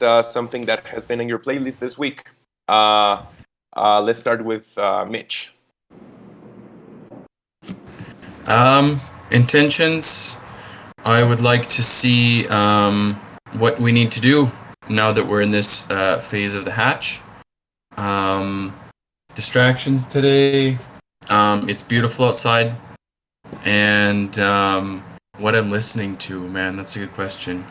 something that has been on your playlist this week. Let's start with Mitch. Intentions. I would like to see what we need to do now that we're in this phase of the hatch. Distractions today. It's beautiful outside. And what I'm listening to, man, that's a good question.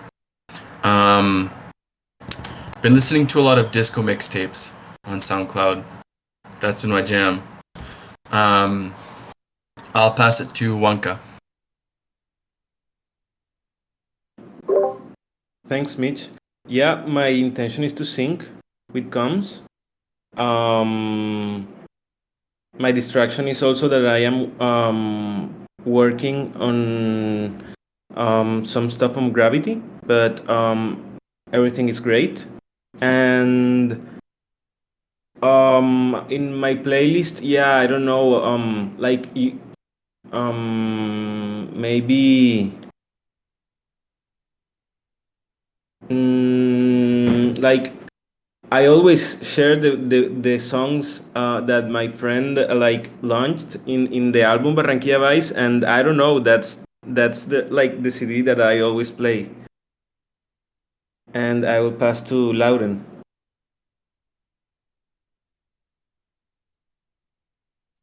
Been listening to a lot of disco mixtapes on SoundCloud. That's been my jam. I'll pass it to Wonka. Thanks, Mitch. Yeah, my intention is to sync with comms. My distraction is also that I am working on some stuff on Gravity, but everything is great. And in my playlist, yeah, I don't know, maybe like I always share the songs that my friend like launched in the album Barranquilla Vice, and I don't know, that's the CD that I always play. And I will pass to Lauren.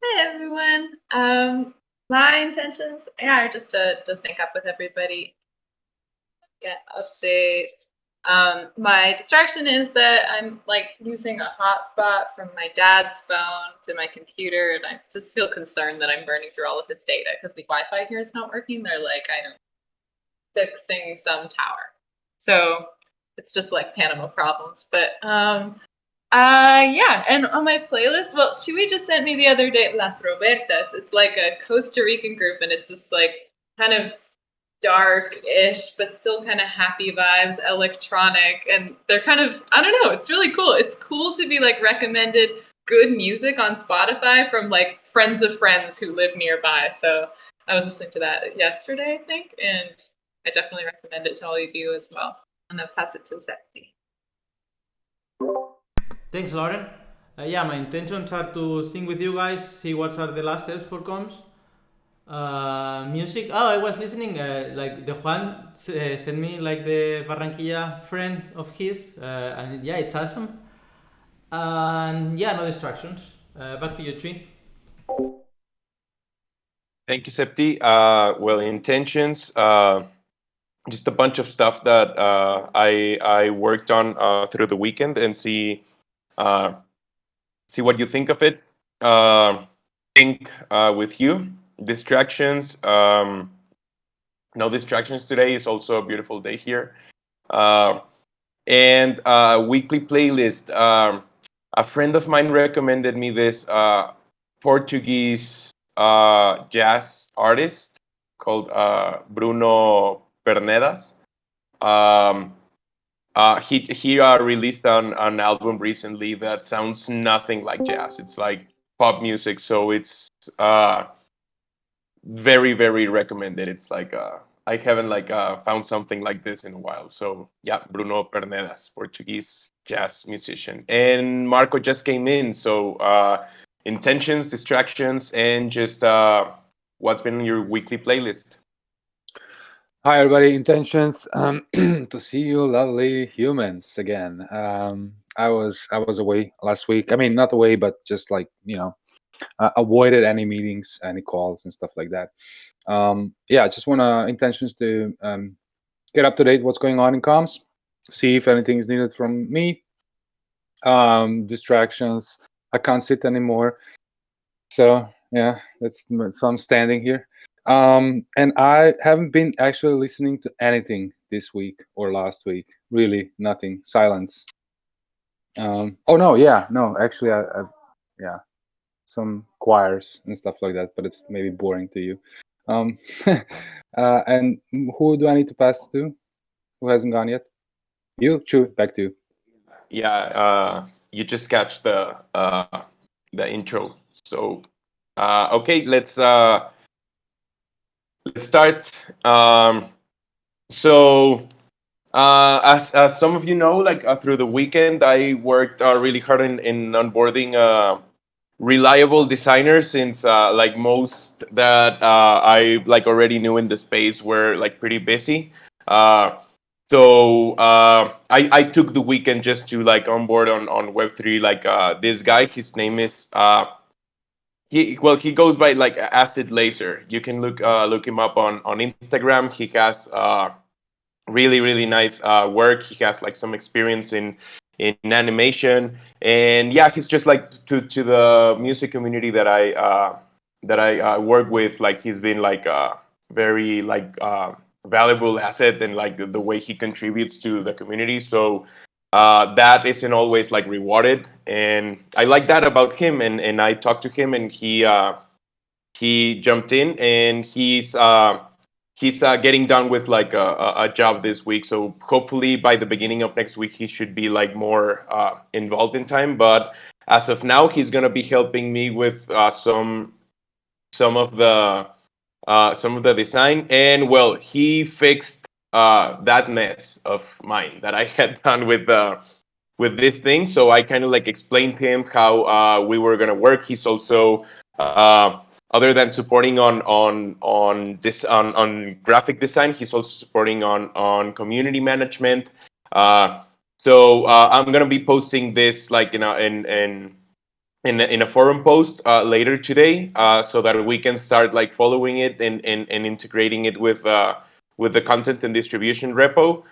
Hi everyone. My intentions, are just to sync up with everybody, get updates. My distraction is that I'm like using a hotspot from my dad's phone to my computer, and I just feel concerned that I'm burning through all of his data because the Wi-Fi here is not working. They're like, I don't fixing some tower, so it's just like Panama problems. But yeah, and on my playlist, well, Chewy just sent me the other day Las Robertas. It's like a Costa Rican group, and it's just like kind of dark-ish, but still kind of happy vibes, electronic, and they're kind of, I don't know, it's really cool. It's cool to be like recommended good music on Spotify from like friends of friends who live nearby. So I was listening to that yesterday, I think, and I definitely recommend it to all of you as well. And I'll pass it to Septi. Thanks, Lauren. Yeah, my intentions are to sing with you guys, see what are the last steps for comms. Music. Oh, I was listening. Like the Juan sent me like the Barranquilla friend of his, and yeah, it's awesome. And yeah, no distractions. Back to you, Tree. Thank you, Septi. Well, intentions. Just a bunch of stuff that I worked on through the weekend, and see what you think of it. Think with you. Distractions. No distractions today. Is also a beautiful day here. And weekly playlist. A friend of mine recommended me this Portuguese jazz artist called Bruno Pernedas. He released an album recently that sounds nothing like jazz. It's like pop music, so it's very, very recommended. It's like I haven't like found something like this in a while. So yeah, Bruno Pernedas, Portuguese jazz musician, and Marco just came in. So intentions, distractions, and just what's been on your weekly playlist. Hi, everybody. Intentions to see you, lovely humans, again. I was away last week. I mean, not away, but just like avoided any meetings, any calls, and stuff like that. Yeah, just want intentions to get up to date what's going on in comms, see if anything is needed from me. Distractions. I can't sit anymore. So yeah, so I'm standing here. And I haven't been actually listening to anything this week or last week. Really, nothing. Silence. Oh no, yeah, no. Actually, yeah, some choirs and stuff like that. But it's maybe boring to you. And who do I need to pass to? Who hasn't gone yet? You, Chu. Back to you. Yeah, you just catch the intro. So okay, let's start. So As some of you know, like through the weekend, I worked really hard in onboarding reliable designers, since like most that I like already knew in the space were like pretty busy. Uh, I took the weekend just to like onboard on Web3 like this guy. His name is he goes by like Acid Laser. You can look him up on Instagram. He has really nice work. He has like some experience in animation, and yeah, he's just like to the music community that I work with. Like he's been like a very like valuable asset, and like the way he contributes to the community. So that isn't always like rewarded, and I like that about him. And I talked to him, and he jumped in, and he's getting done with like a job this week. So hopefully by the beginning of next week he should be like more involved in time. But as of now, he's gonna be helping me with some of the some of the design. And well, he fixed that mess of mine that I had done with this thing. So I kind of like explained to him how we were gonna work. He's also other than supporting on graphic design, he's also supporting on community management. I'm gonna be posting this like in a forum post later today, so that we can start like following it and integrating it with the content and distribution repo.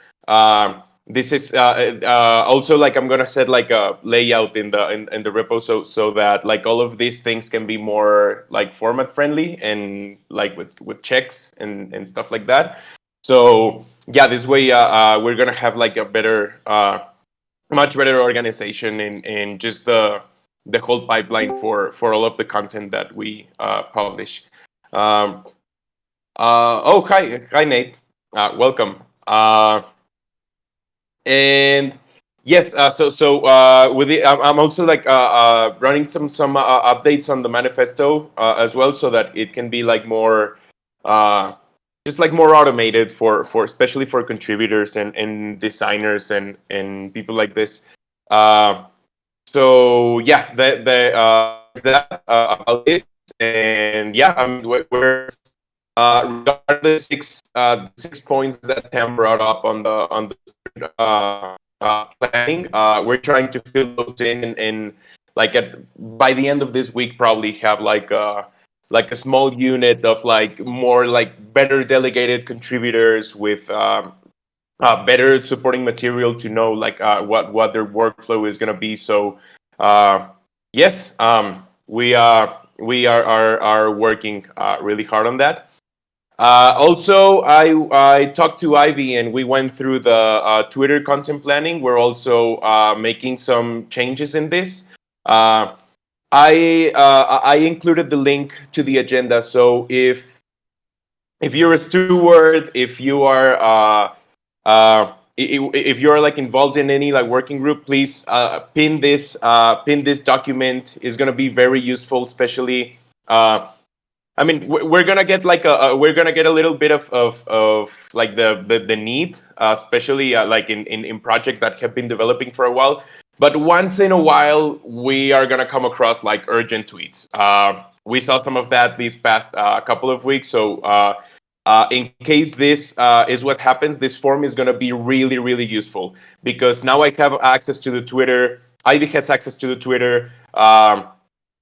This is also like I'm gonna set like a layout in the repo, so that like all of these things can be more like format friendly, and like with checks and stuff like that. So yeah, this way we're gonna have like a better much better organization in just the whole pipeline for all of the content that we publish. Um, oh, hi Nate, welcome. And yes, with the, I'm also like running some updates on the manifesto as well, so that it can be like more just like more automated for especially for contributors and designers and people like this. Uh, so yeah, there's that about this. And yeah, I mean we're regarding the 6 points that Tam brought up on the planning, we're trying to fill those in, and like by the end of this week probably have like a small unit of like more like better delegated contributors with better supporting material to know like what their workflow is going to be. So yes, we are working really hard on that. Also, I talked to Ivy, and we went through the Twitter content planning. We're also making some changes in this. Uh, I included the link to the agenda. So if you're a steward, if you are if you're like involved in any like working group, please pin this document. Is going to be very useful, especially. I mean, we're gonna get like we're gonna get a little bit of like the need, especially like in projects that have been developing for a while. But once in a while, we are gonna come across like urgent tweets. We saw some of that these past couple of weeks. So in case this is what happens, this form is gonna be really useful, because now I have access to the Twitter. Ivy has access to the Twitter.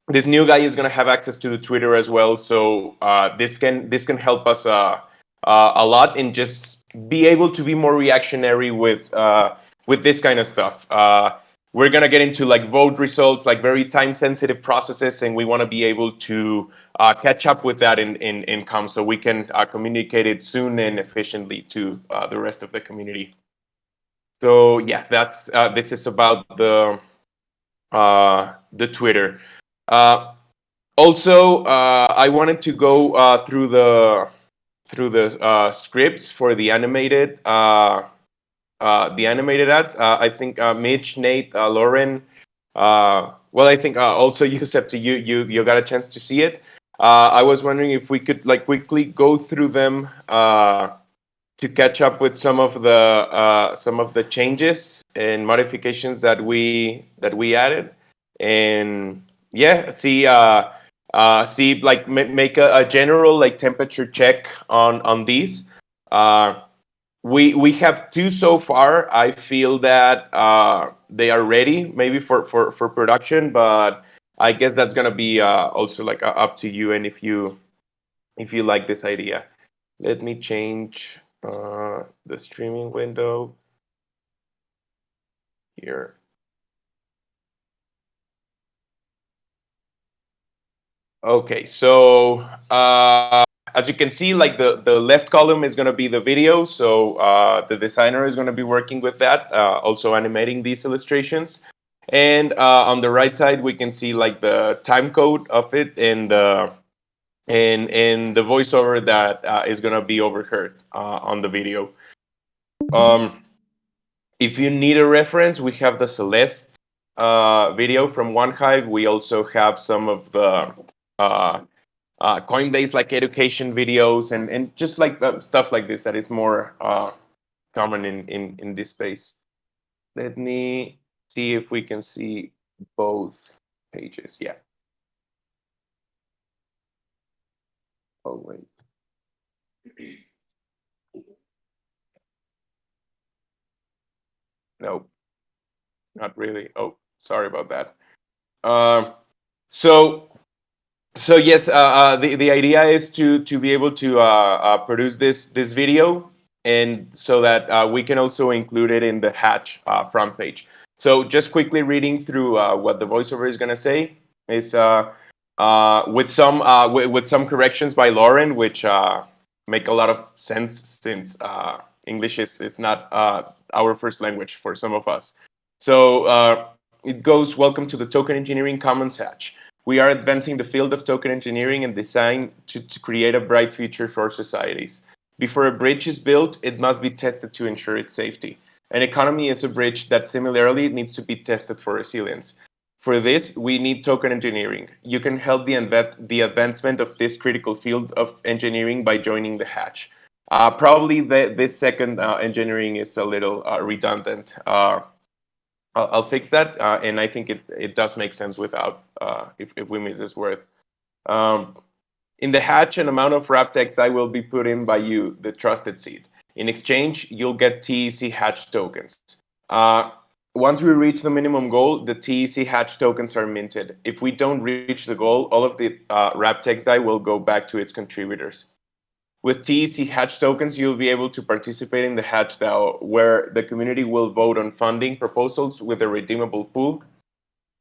This new guy is going to have access to the Twitter as well. So this can help us a lot in just be able to be more reactionary with this kind of stuff. We're going to get into like vote results, like very time sensitive processes, and we want to be able to catch up with that in comms, so we can communicate it soon and efficiently to the rest of the community. So yeah, that's this is about the Twitter. Uh, Also, I wanted to go through the scripts for the animated ads. I think Mitch, Nate, Lauren. Well, I think also you, Septi, you got a chance to see it. I was wondering if we could like quickly go through them catch up with some of the changes and modifications that we added, and yeah, see like make a general like temperature check on these. We have two so far. I feel that they are ready maybe for production, but I guess that's gonna be also like up to you, and if you like this idea. Let me change the streaming window here. Okay, so as you can see, like the left column is going to be the video. So the designer is going to be working with that, also animating these illustrations. And on the right side, we can see like the time code of it and the voiceover that is going to be overheard on the video. If you need a reference, we have the Celeste video from OneHive. We also have some of the Coinbase like education videos and just like stuff like this that is more common in this space. Let me see if we can see both pages. Yeah. Oh wait. No, not really. Oh, sorry about that. So yes, the idea is to be able to produce this video, and so that we can also include it in the Hatch front page. So just quickly reading through what the voiceover is going to say is with some corrections by Lauren, which make a lot of sense since English is not our first language for some of us. So it goes, welcome to the Token Engineering Commons Hatch. We are advancing the field of token engineering and design to create a bright future for societies. Before a bridge is built, it must be tested to ensure its safety. An economy is a bridge that similarly needs to be tested for resilience. For this, we need token engineering. You can help the advancement of this critical field of engineering by joining the Hatch. Probably this second engineering is a little redundant. I'll fix that, and I think it does make sense without if we miss this word. In the Hatch, an amount of wrap text I will be put in by you, the trusted seed. In exchange, you'll get TEC Hatch tokens. Once we reach the minimum goal, the TEC Hatch tokens are minted. If we don't reach the goal, all of the wrap text die will go back to its contributors. With TEC Hatch tokens, you'll be able to participate in the Hatch DAO, where the community will vote on funding proposals with a redeemable pool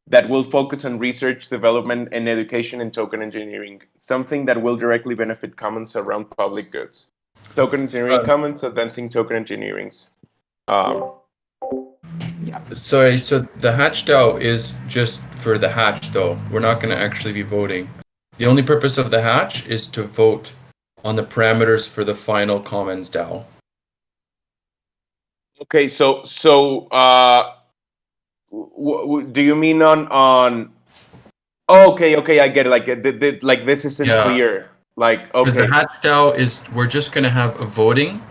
that will focus on research, development, and education in token engineering, something that will directly benefit commons around public goods. Token Engineering Commons, advancing token engineerings. Yeah. Sorry, so the Hatch DAO is just for the Hatch, though. We're not going to actually be voting. The only purpose of the Hatch is to vote on the parameters for the final Commons DAO. Okay, so do you mean on? Oh, okay, I get it. Like this isn't clear. Like Because okay. the Hatch DAO is, we're just going to have a voting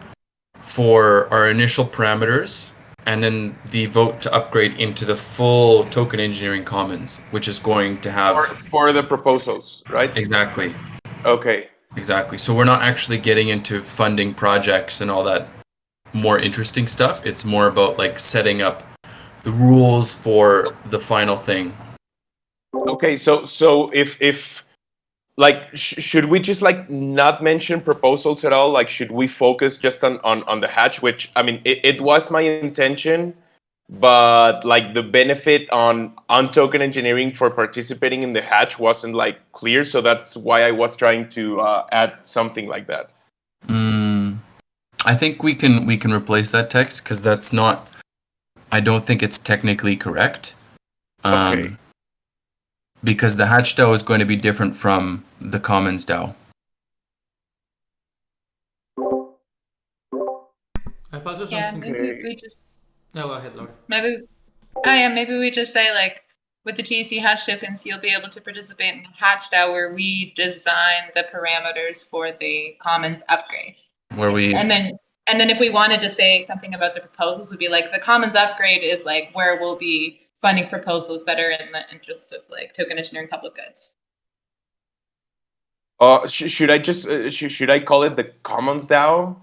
for our initial parameters, and then the vote to upgrade into the full token engineering commons, which is going to have for the proposals, right? Exactly. Okay. Exactly. So we're not actually getting into funding projects and all that more interesting stuff. It's more about like setting up the rules for the final thing. Okay, so if like should we just like not mention proposals at all? Like should we focus just on the Hatch? Which I mean, it was my intention, but like the benefit on token engineering for participating in the Hatch wasn't like clear, so that's why I was trying to add something like that. I think we can replace that text because that's not. I don't think it's technically correct. Okay. Because the Hatch DAO is going to be different from the Commons DAO. I felt something. Yeah, maybe we just. No, go ahead, Laura. Maybe we just say like with the TEC Hatch tokens, you'll be able to participate in Hatch DAO where we design the parameters for the Commons upgrade. Where we and And then if we wanted to say something about the proposals, would be like the commons upgrade is like where we'll be funding proposals that are in the interest of like token engineering public goods. Should I just should I call it the Commons DAO?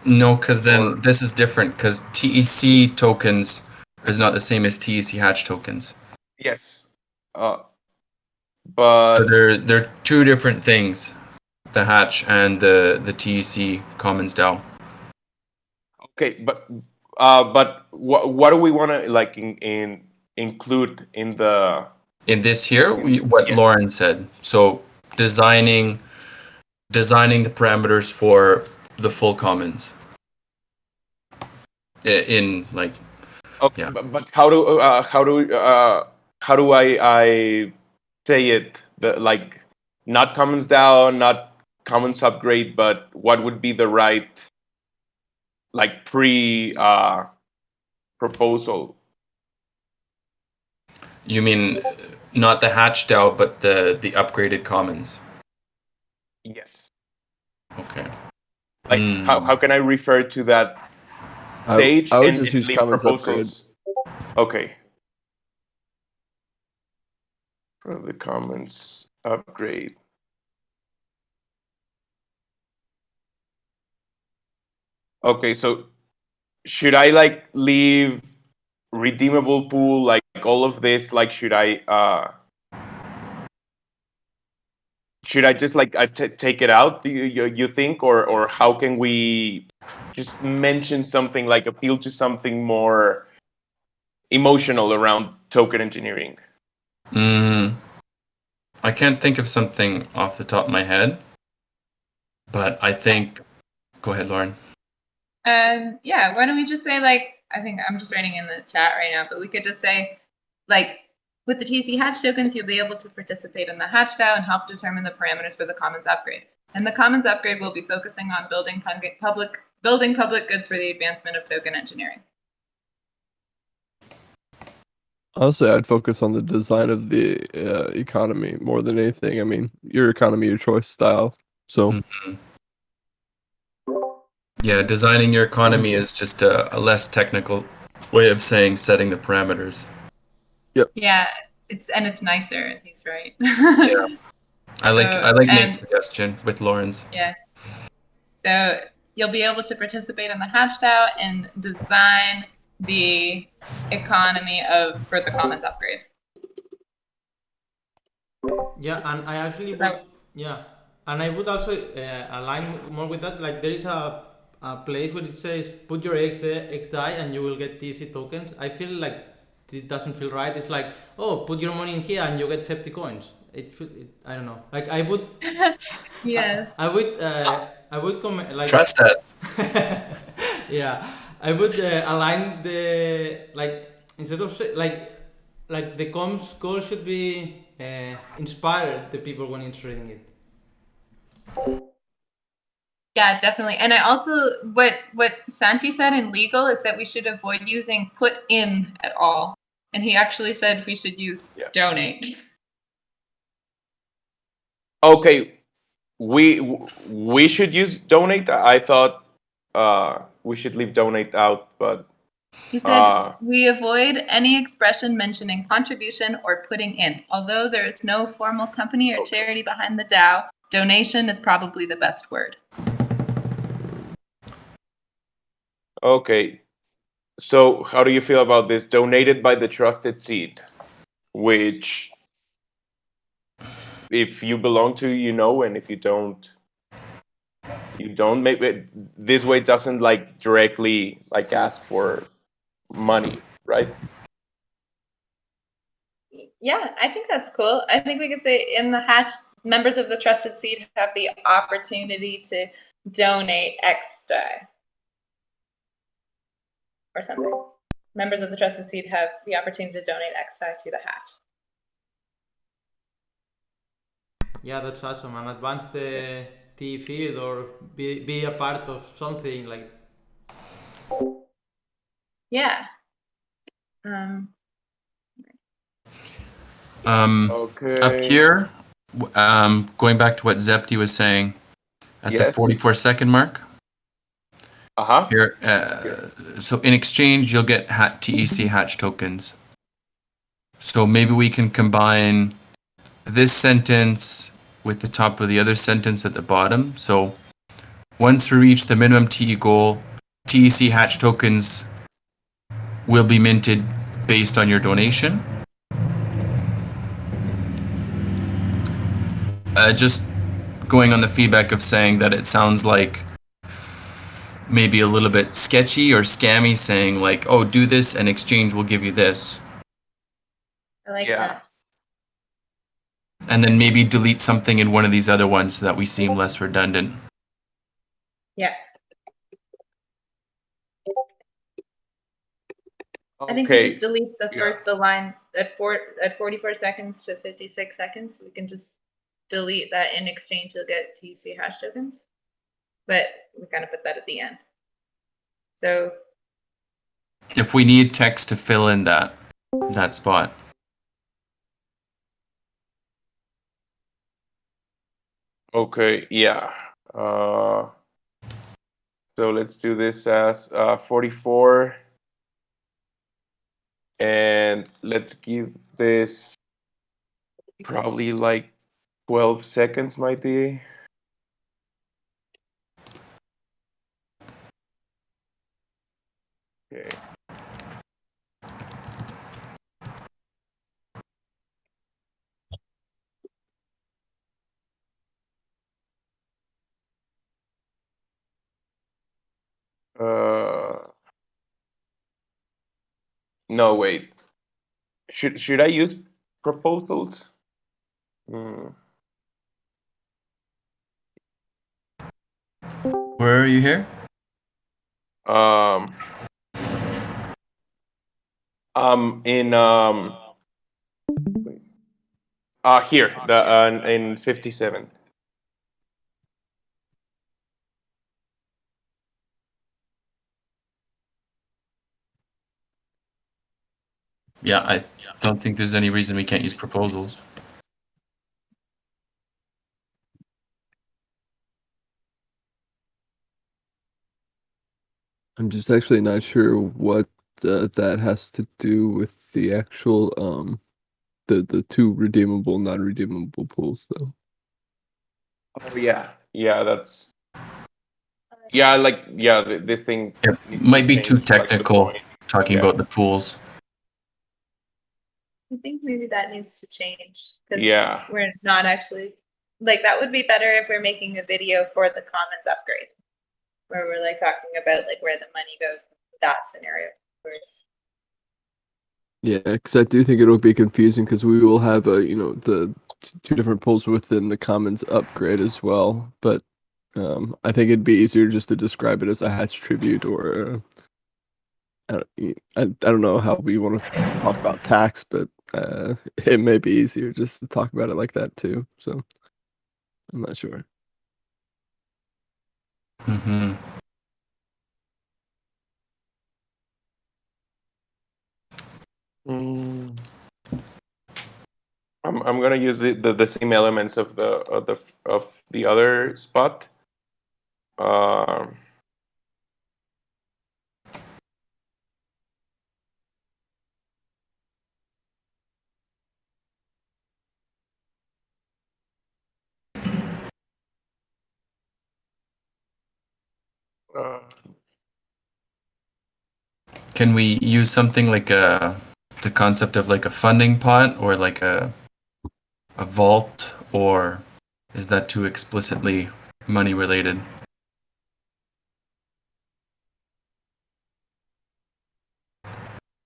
No, because then Or- this is different. Because TEC tokens is not the same as TEC hatch tokens. Yes. But So they're two different things. The hatch and the TEC Commons DAO. okay, but what do we want to like include in the In this here, what Yes. Lauren said. So designing the parameters for the full commons. In like Okay, Yeah. but how do I say it? The like not commons down, not commons upgrade, but what would be the right like pre proposal? You mean not the hatch DAO, but the upgraded commons. Yes. Okay. Like how can I refer to that stage I would and just use leave commons upgrade. proposals? Okay. For the commons upgrade. Okay, so should I like leave redeemable pool like all of this? Like should I just like take it out? Do you think, or how can we just mention something like appeal to something more emotional around token engineering? I can't think of something off the top of my head, but I think. Go ahead, Lauren. Yeah, why don't we just say like, I think I'm just writing in the chat right now, but we could just say like, with the TC hatch tokens, you'll be able to participate in the hatch DAO and help determine the parameters for the commons upgrade. And the commons upgrade will be focusing on building public goods for the advancement of token engineering. Honestly, I'd focus on the design of the economy more than anything. I mean, your economy, your choice style. So Yeah, designing your economy is just a less technical way of saying setting the parameters. Yeah, it's nicer. He's right. Yeah. I like Nate's and- suggestion with Lauren's. Yeah. So you'll be able to participate in the hatch DAO and design the economy for the commons upgrade. Yeah, and I actually Is that- would, yeah, and I would also align more with that. Like there is a place where it says put your XDAI and you will get TC tokens. I feel like it doesn't feel right. It's like, oh, put your money in here and you get Septi coins. I don't know. Like I would, Yeah. I would comment like Trust us. yeah, I would align the like instead of like the comms goal should be inspire the people when interested in it. Yeah, definitely. And I also what Santi said in legal is that we should avoid using put in at all. And he actually said we should use donate. Okay, we should use donate. I thought we should leave donate out, but He said we avoid any expression mentioning contribution or putting in. Although there is no formal company or charity behind the DAO, donation is probably the best word. okay. So how do you feel about this? Donated by the trusted seed, which if you belong to, you know, and if you don't, you don't. Maybe this way doesn't like directly like ask for money, right? Yeah, I think that's cool. I think we could say in the hatch, members of the trusted seed have the opportunity to donate X DAI. Or something. Members of the trusted seed have the opportunity to donate X DAI to the hatch. Yeah, that's awesome. And advance the T field or be a part of something like. Yeah. Okay. Up here, going back to what Zepti was saying, at the Yes. 44-second mark, Uh-huh. Here, so in exchange, you'll get TEC hatch tokens. So maybe we can combine this sentence with the top of the other sentence at the bottom. So once we reach the minimum TE goal, TEC hatch tokens will be minted based on your donation. Just going on the feedback of saying that it sounds like maybe a little bit sketchy or scammy, saying like, oh, do this and exchange will give you this. I like Yeah. that. And then maybe delete something in one of these other ones so that we seem less redundant. Yeah. I think we just delete the line at 44 seconds to 56 seconds. We can just delete that. In exchange, you'll get TC hash tokens. But we kind of put that at the end. So if we need text to fill in that spot. Okay, yeah. So let's do this as 44. And let's give this probably like 12 seconds, might be. Okay. No, wait. Should I use proposals? Hmm. Where are you here? In here in 57. Yeah, I don't think there's any reason we can't use proposals. I'm just actually not sure what that has to do with the actual the two redeemable, non-redeemable pools, though. Oh yeah, yeah. That's like this thing It needs might to be too change, like, the technical point. talking Yeah. about the pools. I think maybe that needs to change because Yeah. we're not actually like that would be better if we're making a video for the commons upgrade where we're like talking about like where the money goes in that scenario first. Yeah, because I do think it'll be confusing because we will have the two different pools within the commons upgrade as well. But I think it'd be easier just to describe it as a hatch tribute or I don't know how we want to talk about tax, but it may be easier just to talk about it like that too. So I'm not sure. Mm-hmm. I'm gonna use the same elements of the other spot. Um, uh, Can we use something like the concept of like a funding pot or like a vault, or is that too explicitly money related?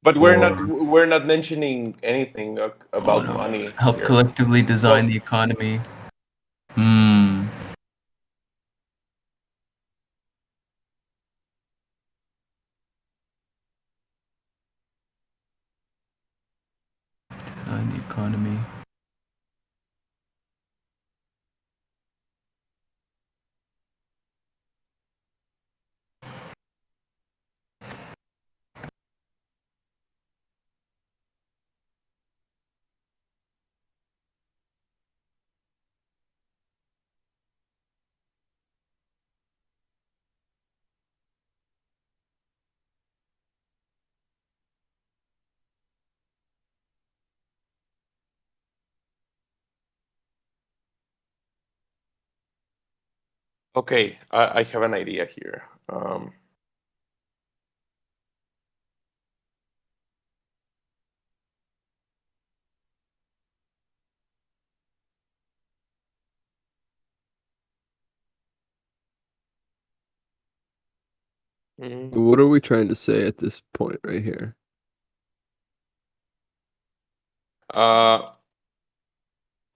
but Or we're not mentioning anything about money help here. collectively design Well, the economy. Hmm. Design the economy. Okay, I have an idea here. What are we trying to say at this point right here?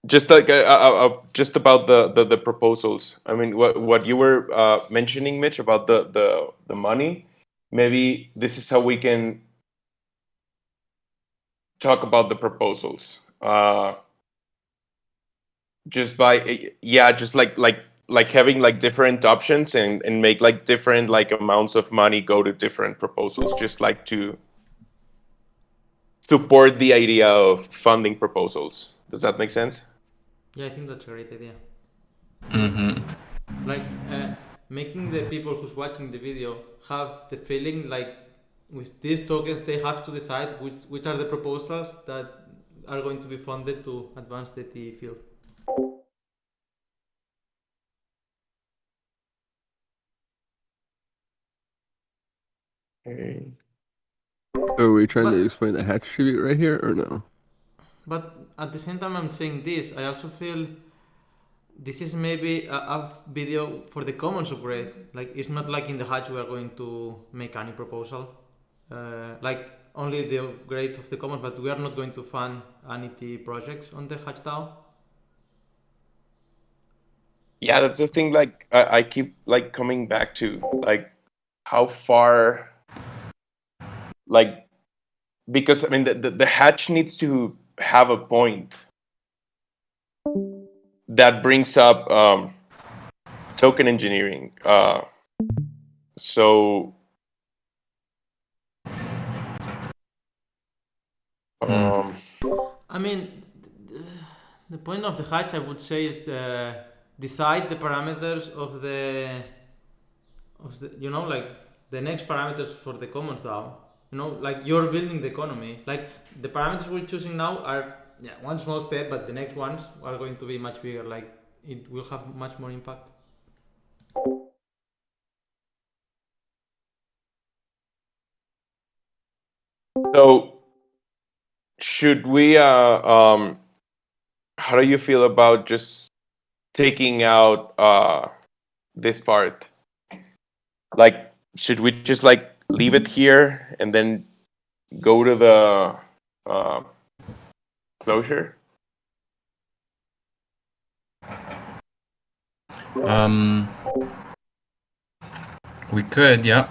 Just like just about the proposals. I mean, what you were mentioning, Mitch, about the money. Maybe this is how we can talk about the proposals. Just by yeah, just like having like different options and make like different like amounts of money go to different proposals. Just like to support the idea of funding proposals. Does that make sense? Yeah, I think that's a great idea. Mm-hmm. Like making the people who's watching the video have the feeling like with these tokens they have to decide which are the proposals that are going to be funded to advance the TE field. Okay. Are we trying to But explain the hatch tribute right here or no? but at the same time I'm saying this, I also feel this is maybe a video for the commons upgrade. Like it's not like in the hatch we are going to make any proposal. Like only the upgrades of the commons, but we are not going to fund any TE projects on the hatch DAO. Yeah, that's the thing. Like I keep like coming back to like how far like because I mean the hatch needs to have a point that brings up token engineering. So um, I mean, the point of the hatch, I would say, is decide the parameters of the like the next parameters for the commons DAO. Like you're building the economy. Like the parameters we're choosing now are one small step, but the next ones are going to be much bigger. Like it will have much more impact. so should we how do you feel about just taking out this part? Like should we just like leave it here and then go to the uh, closure? Um, we could, yeah.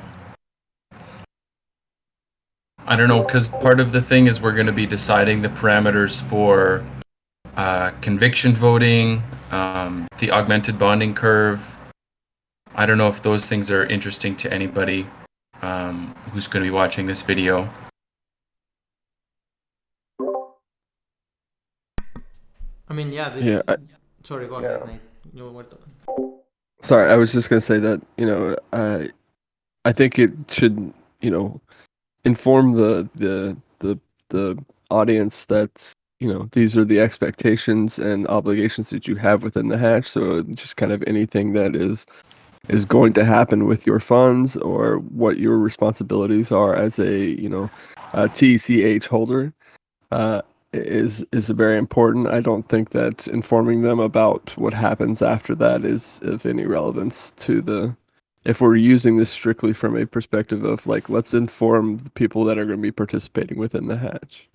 I don't know, because part of the thing is we're going to be deciding the parameters for conviction voting, the augmented bonding curve. I don't know if those things are interesting to anybody who's going to be watching this video. I mean, Yeah, sorry, go Yeah. ahead, Nate. You were talking. sorry, I was just gonna say that I think it should inform the audience that these are the expectations and obligations that you have within the hatch. So just kind of anything that is going to happen with your funds or what your responsibilities are as a TCH holder is very important. I don't think that informing them about what happens after that is of any relevance to if we're using this strictly from a perspective of like, let's inform the people that are going to be participating within the hatch.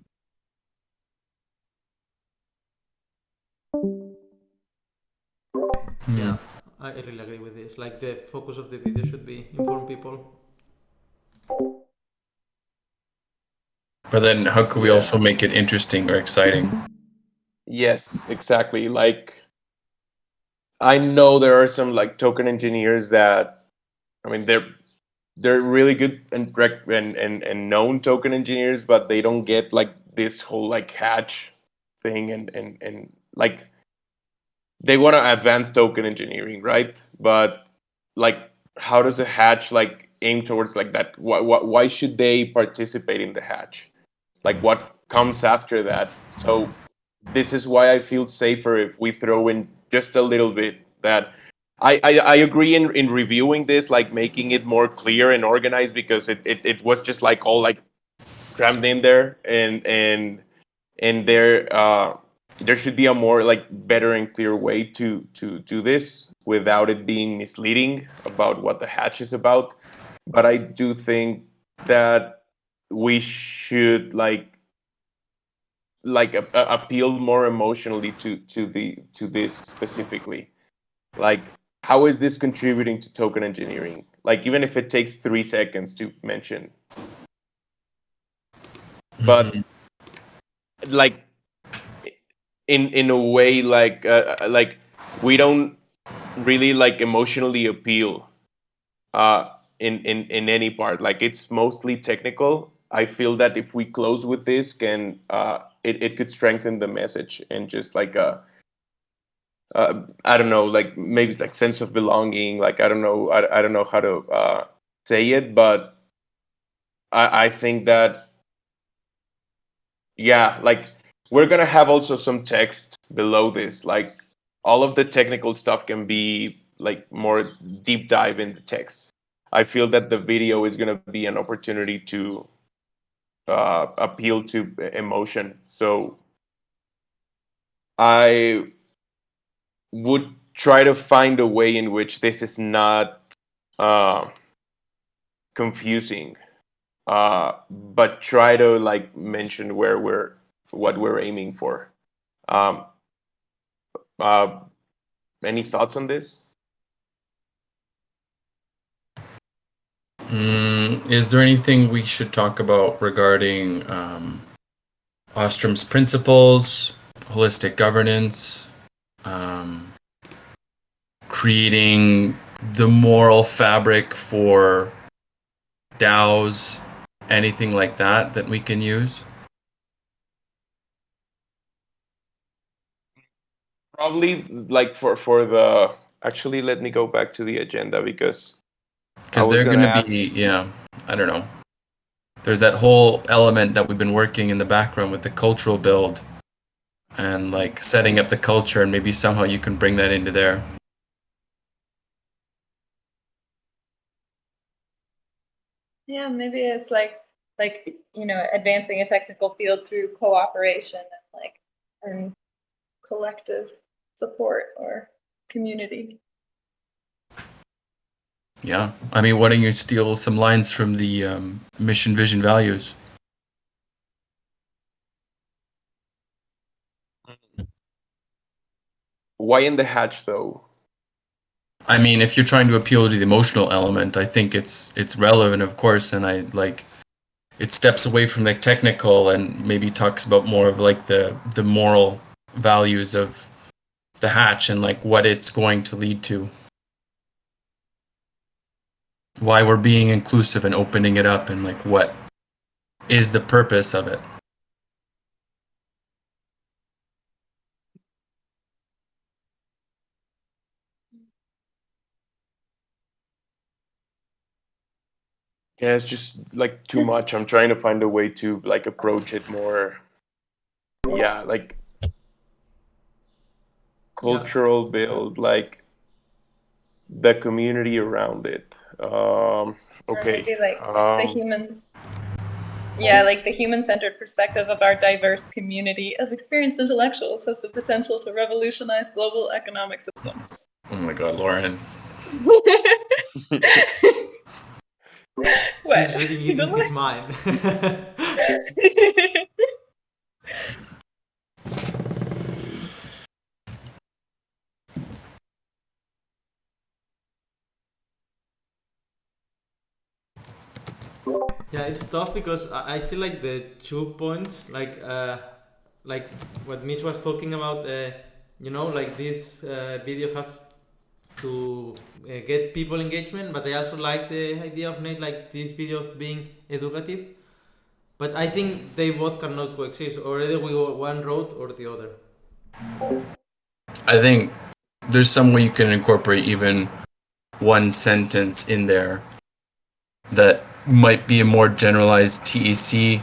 Yeah, I really agree with this. Like the focus of the video should be inform people. But then how could we Yeah. also make it interesting or exciting? Yes, exactly. Like I know there are some like token engineers that I mean they're really good and known token engineers, but they don't get like this whole like hatch thing and like they want to advance token engineering, right? But like how does a hatch like aim towards like that? Why should they participate in the hatch? Like what comes after that? So this is why I feel safer if we throw in just a little bit that I agree in reviewing this, like making it more clear and organized, because it was just like all like crammed in there, and there should be a more like better and clear way to do this without it being misleading about what the hatch is about. But I do think that we should appeal more emotionally to this specifically. Like, how is this contributing to token engineering? Like, even if it takes 3 seconds to mention, but like in a way like we don't really like emotionally appeal in any part. Like, it's mostly technical. I feel that if we close with this, it could strengthen the message, and just like I don't know, like maybe like sense of belonging. Like, I don't know how to say it, but I think that, yeah, like we're gonna have also some text below this. Like, all of the technical stuff can be like more deep dive in the text. I feel that the video is gonna be an opportunity to appeal to emotion. So I would try to find a way in which this is not uh, confusing, but try to like mention what we're aiming for. Um, uh, any thoughts on this? Is there anything we should talk about regarding Ostrom's principles, holistic governance, um, creating the moral fabric for DAOs, anything like that that we can use? Probably like for the actually, let me go back to the agenda, because I Because was they're gonna going to ask. be, yeah, I don't know. There's that whole element that we've been working in the background with the cultural build and like setting up the culture, and maybe somehow you can bring that into there. Yeah, maybe it's like advancing a technical field through cooperation and collective support or community. Yeah. I mean, why don't you steal some lines from the mission, vision, values? Why in the hatch though? I mean, if you're trying to appeal to the emotional element, I think it's relevant, of course, and I like it steps away from the technical and maybe talks about more of like the moral values of the hatch and like what it's going to lead to. Why we're being inclusive and opening it up, and like what is the purpose of it. Yeah, it's just like too much. I'm trying to find a way to like approach it more. Yeah, like cultural build, like the community around it. Or Okay. maybe like the human-centered perspective of our diverse community of experienced intellectuals has the potential to revolutionize global economic systems. Oh my God, Lauren. What? She's reading it in his mind. Yeah, it's tough because I see like the 2 points, like what Mitch was talking about. Like this video have to get people engagement, but I also like the idea of Nate, like this video of being educative. But I think they both cannot coexist, or either we go one road or the other. I think there's some way you can incorporate even one sentence in there that might be a more generalized TEC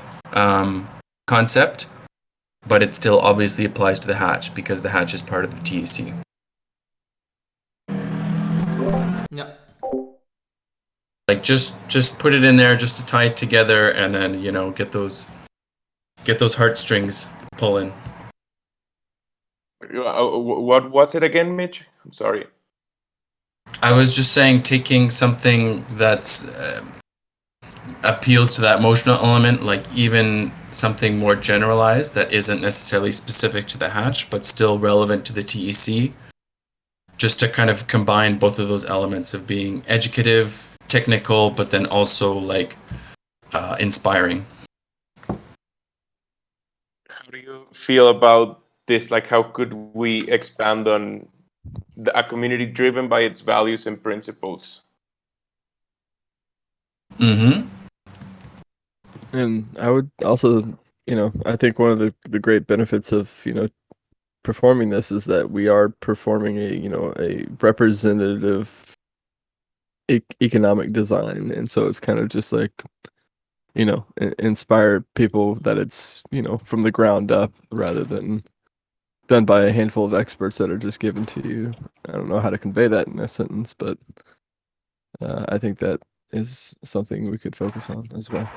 concept, but it still obviously applies to the hatch because the hatch is part of the TEC. Yeah. Like just put it in there just to tie it together, and then get those heartstrings pulling. What was it again, Mitch? I'm sorry. I was just saying, taking something that's appeals to that emotional element, like even something more generalized that isn't necessarily specific to the hatch, but still relevant to the TEC, just to kind of combine both of those elements of being educative, technical, but then also like inspiring. How do you feel about this? Like, how could we expand on a community driven by its values and principles? Mm-hmm. And I would also, I think one of the great benefits of, performing this is that we are performing a representative economic design. And so it's kind of just like, inspire people that it's, from the ground up rather than done by a handful of experts that are just given to you. I don't know how to convey that in a sentence, but I think that is something we could focus on as well.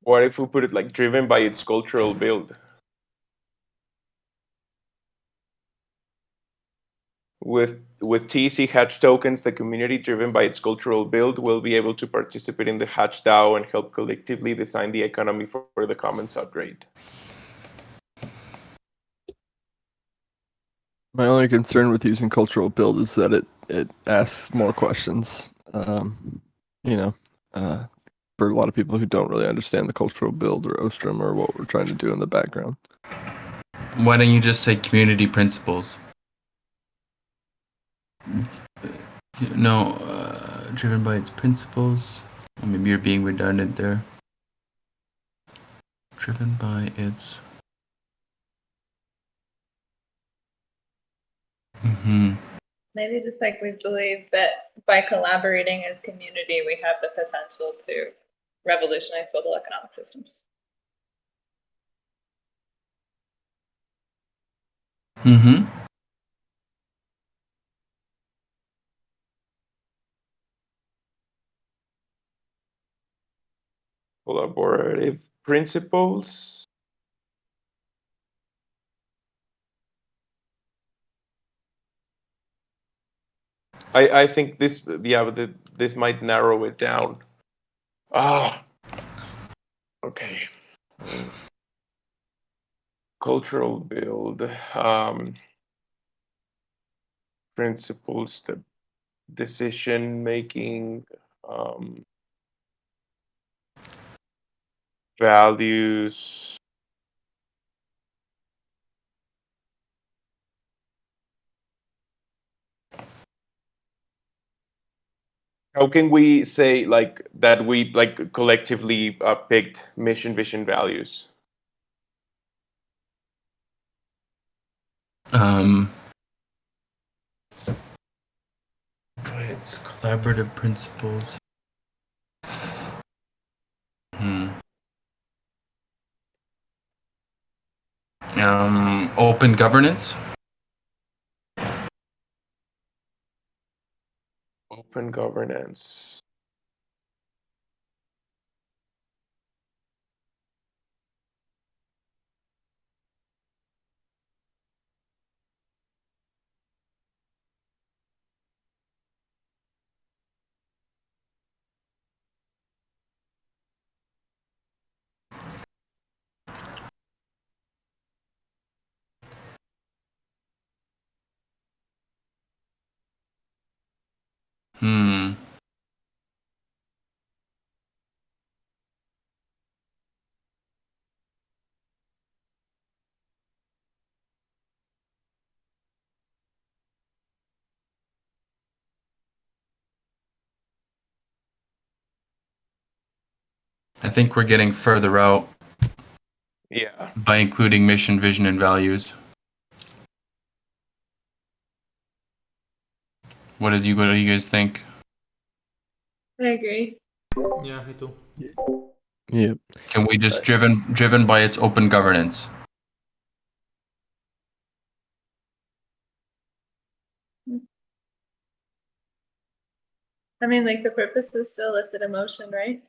What if we put it like driven by its cultural build? With TC Hatch tokens, the community driven by its cultural build will be able to participate in the Hatch DAO and help collectively design the economy for the Commons upgrade. My only concern with using cultural build is that it asks more questions. For a lot of people who don't really understand the cultural build or Ostrom or what we're trying to do in the background. Why don't you just say community principles? No, driven by its principles. Or maybe you're being redundant there. Driven by its. Mm-hmm. Maybe just like we believe that by collaborating as community, we have the potential to revolutionize global economic systems. Mm-hmm. Collaborative principles. I think this, yeah, but this might narrow it down. Okay. Cultural build, principles, the decision making, values. How can we say like that we like collectively picked mission, vision, values? It's collaborative principles. Open governance. Open governance. I think we're getting further out. Yeah. By including mission, vision, and values. What do you guys think? I agree. Yeah, me too. Yeah. Can we just driven by its open governance? I mean, like the purpose is to elicit emotion, right?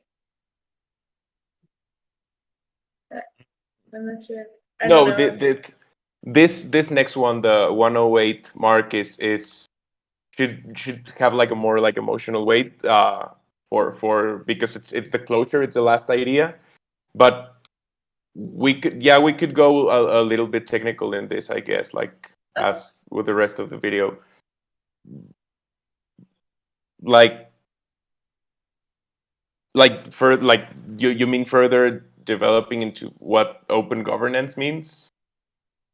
I'm not sure. I don't No, know. this next one, the 108 mark, is should have like a more like emotional weight for because it's the closure, it's the last idea. But we could go a little bit technical in this, I guess, like as with the rest of the video. Like for like you mean further developing into what open governance means?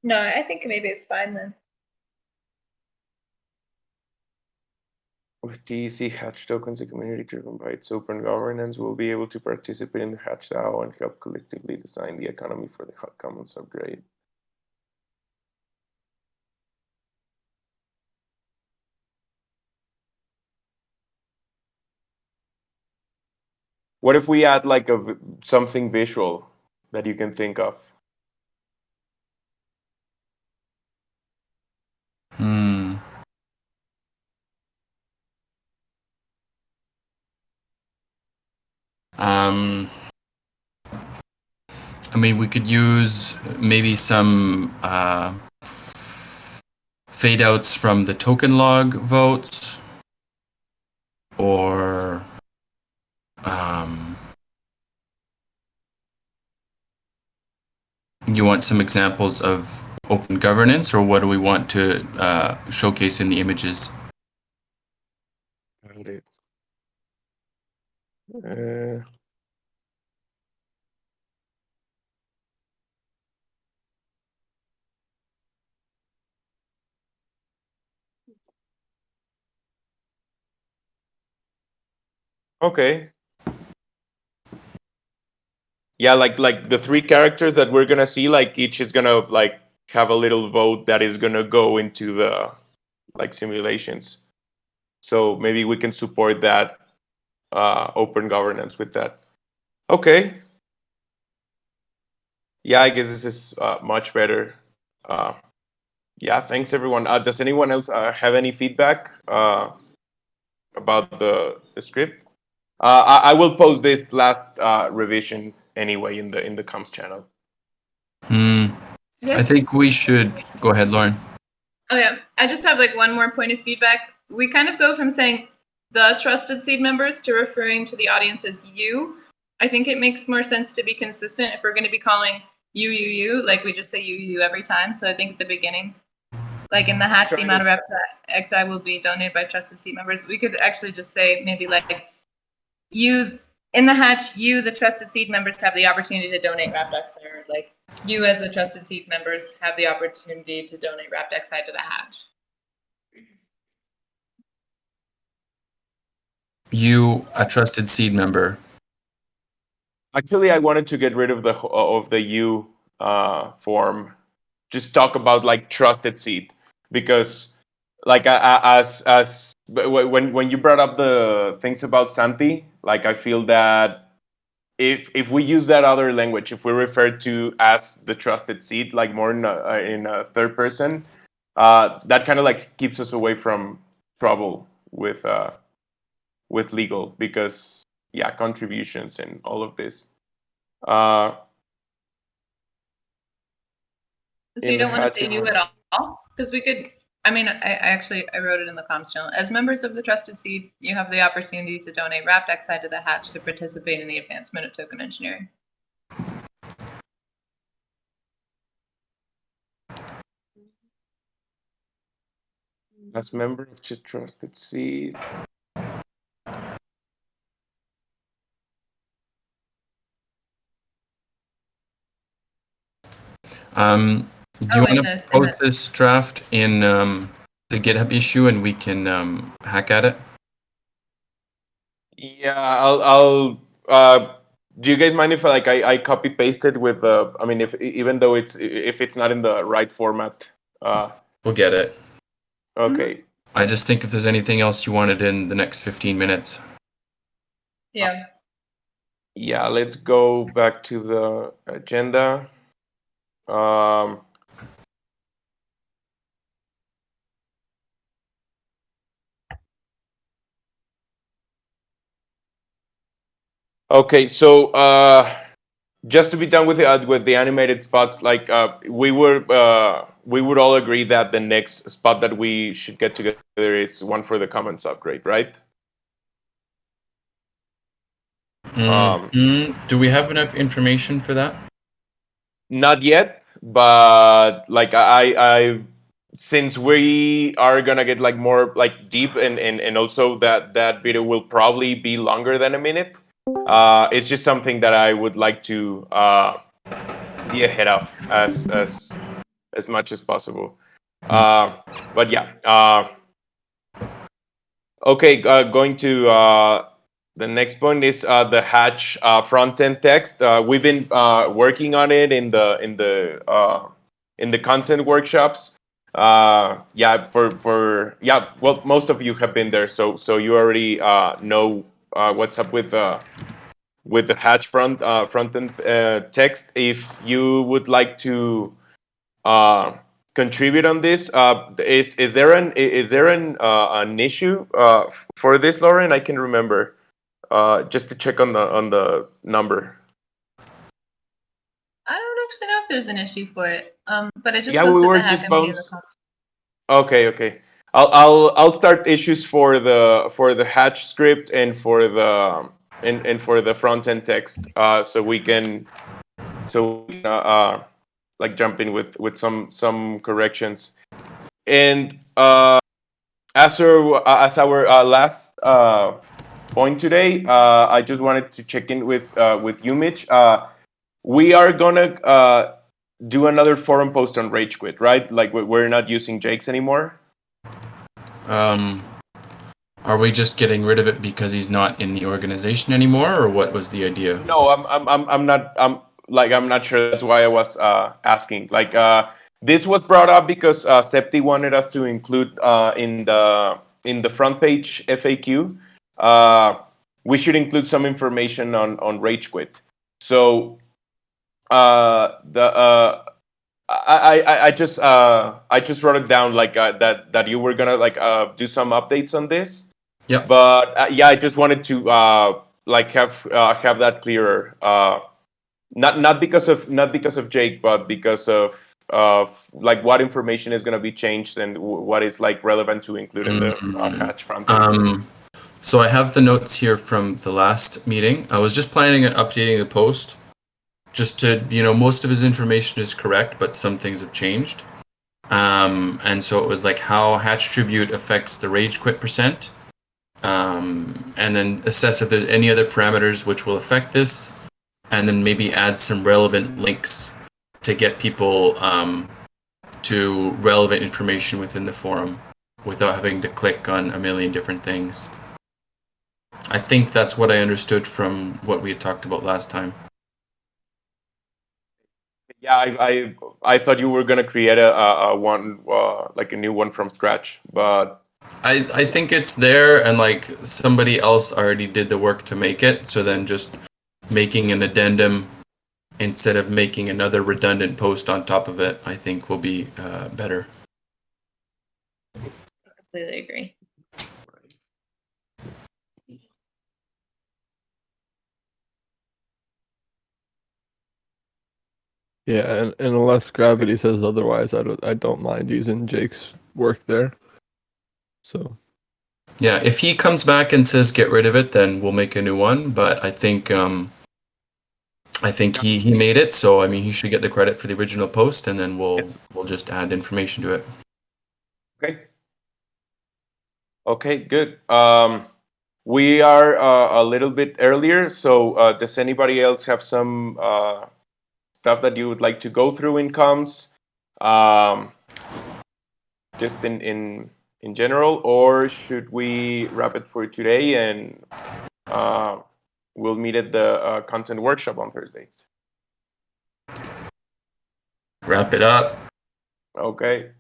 No, I think maybe it's fine then. With TEC Hatch tokens, a community driven by its open governance will be able to participate in the Hatch DAO and help collectively design the economy for the Commons upgrade. What if we add like something visual that you can think of? Hmm. I mean, we could use maybe some fade outs from the token log votes, or you want some examples of open governance, or what do we want to showcase in the images? Got it. Uh, okay. Yeah, like the three characters that we're gonna see, like each is gonna like have a little vote that is gonna go into the like simulations. So maybe we can support that open governance with that. Okay. Yeah, I guess this is much better. Uh, yeah, thanks everyone. Does anyone else have any feedback about the script? I will post this last revision anyway in the comms channel. I think we should go ahead, Lauren. Oh yeah, I just have like one more point of feedback. We kind of go from saying the trusted seed members to referring to the audience as you. I think it makes more sense to be consistent if we're going to be calling you, like we just say you every time. So I think at the beginning, like in the hatch, the amount of XI will be donated by trusted seed members. We could actually just say maybe like you in the hatch, you, the trusted seed members, have the opportunity to donate wrapped XI, or like you as the trusted seed members have the opportunity to donate wrapped XI to the hatch. You, a trusted seed member. Actually, I wanted to get rid of the you form. Just talk about like trusted seed, because like as when you brought up the things about Santi, like I feel that if we use that other language, if we refer to as the trusted seed, like more in a third person, that kind of like keeps us away from trouble with legal, because yeah, contributions and all of this. Uh, So you don't want to say you at all? Because we could, I mean, I wrote it in the comms channel. As members of the trusted seed, you have the opportunity to donate wrapped XI to the hatch to participate in the advancement of token engineering. as member of the trusted seed. Do you want to post this draft in the GitHub issue and we can hack at it? Yeah, I'll do you guys mind if I copy paste it with I mean, if even though if it's not in the right format? We'll get it. Okay. I just think if there's anything else you wanted in the next 15 minutes. Yeah. Yeah, let's go back to the agenda. Okay, so just to be done with the animated spots, like we would all agree that the next spot that we should get together is one for the comments upgrade, right? Do we have enough information for that? Not yet, but like I since we are gonna get like more like deep and also that video will probably be longer than a minute. It's just something that I would like to be ahead of as much as possible. But yeah. Okay, going to the next point is the hatch front end text. We've been working on it in the content workshops. Yeah, well, most of you have been there, so you already know what's up with the hatch front end text. If you would like to contribute on this, is there an issue for this, Lauren? I can remember just to check on the number. I don't actually know if there's an issue for it. But I just Yeah, we posted were the hack just in the bones. comments. Okay. I'll start issues for the hatch script and for the front end text, so we can like jump in with some corrections. And as our last point today, I just wanted to check in with you, Mitch. We are gonna do another forum post on ragequit, right? Like we're not using Jake's anymore. Are we just getting rid of it because he's not in the organization anymore, or what was the idea? No, I'm not. I'm not sure. That's why I was asking. Like this was brought up because Septi wanted us to include in the front page FAQ. We should include some information on ragequit. So the I just wrote it down like that you were gonna like do some updates on this. Yeah. But yeah, I just wanted to like have that clearer. Not because of Jake, but because of like what information is gonna be changed and what is like relevant to include in the hatch front end. So I have the notes here from the last meeting. I was just planning on updating the post, just to, most of his information is correct, but some things have changed. And so it was like how hatch tribute affects the rage quit percent, and then assess if there's any other parameters which will affect this, and then maybe add some relevant links to get people to relevant information within the forum without having to click on a million different things. I think that's what I understood from what we had talked about last time. Yeah, I thought you were gonna create a one like a new one from scratch, but I think it's there, and like somebody else already did the work to make it, so then just making an addendum instead of making another redundant post on top of it, I think will be better. Completely agree. Yeah, and unless gravity says otherwise, I don't mind using Jake's work there. So Yeah, if he comes back and says get rid of it, then we'll make a new one. But I think he made it, so I mean he should get the credit for the original post, and then we'll just add information to it. Okay, good. We are a little bit earlier, so does anybody else have some stuff that you would like to go through in comms, just in general, or should we wrap it for today and we'll meet at the content workshop on Thursdays? Wrap it up. Okay.